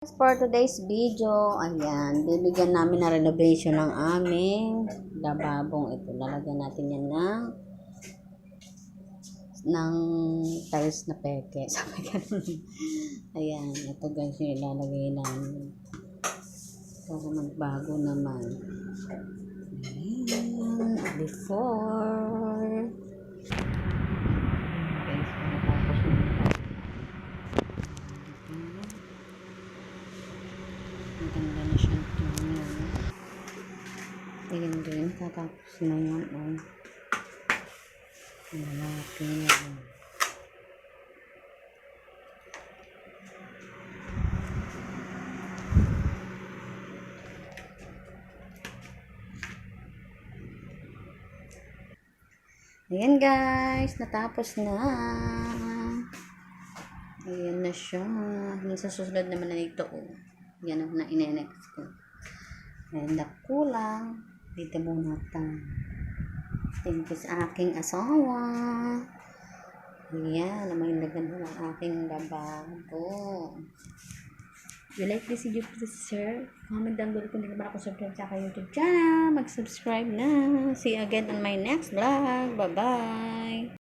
For today's video, ayan, bibigyan namin na renovation ng aming lababong ito. Lalagyan natin yan ng tiles na peke. Sabi ganun. Ayan, ito guys yung ilalagay namin. Para magbago naman. Ayan, before. Okay, so natapos na ito. Maganda na siyang tingnan. Ayan din, tatapos na yan. Malaki na yan. Ayan guys, natapos na. Ayan na siya. Sa susunod naman na ito. Yan ang na-inenex ko. Ayan na kulang. Dito muna tayo. Thank you sa aking asawa. Ayan, may lagyan mo ang aking lababo. If you like this video, please share. Comment down below kung hindi naman ako subscribe sa aking YouTube channel. Mag-subscribe na. See you again on my next vlog. Bye-bye.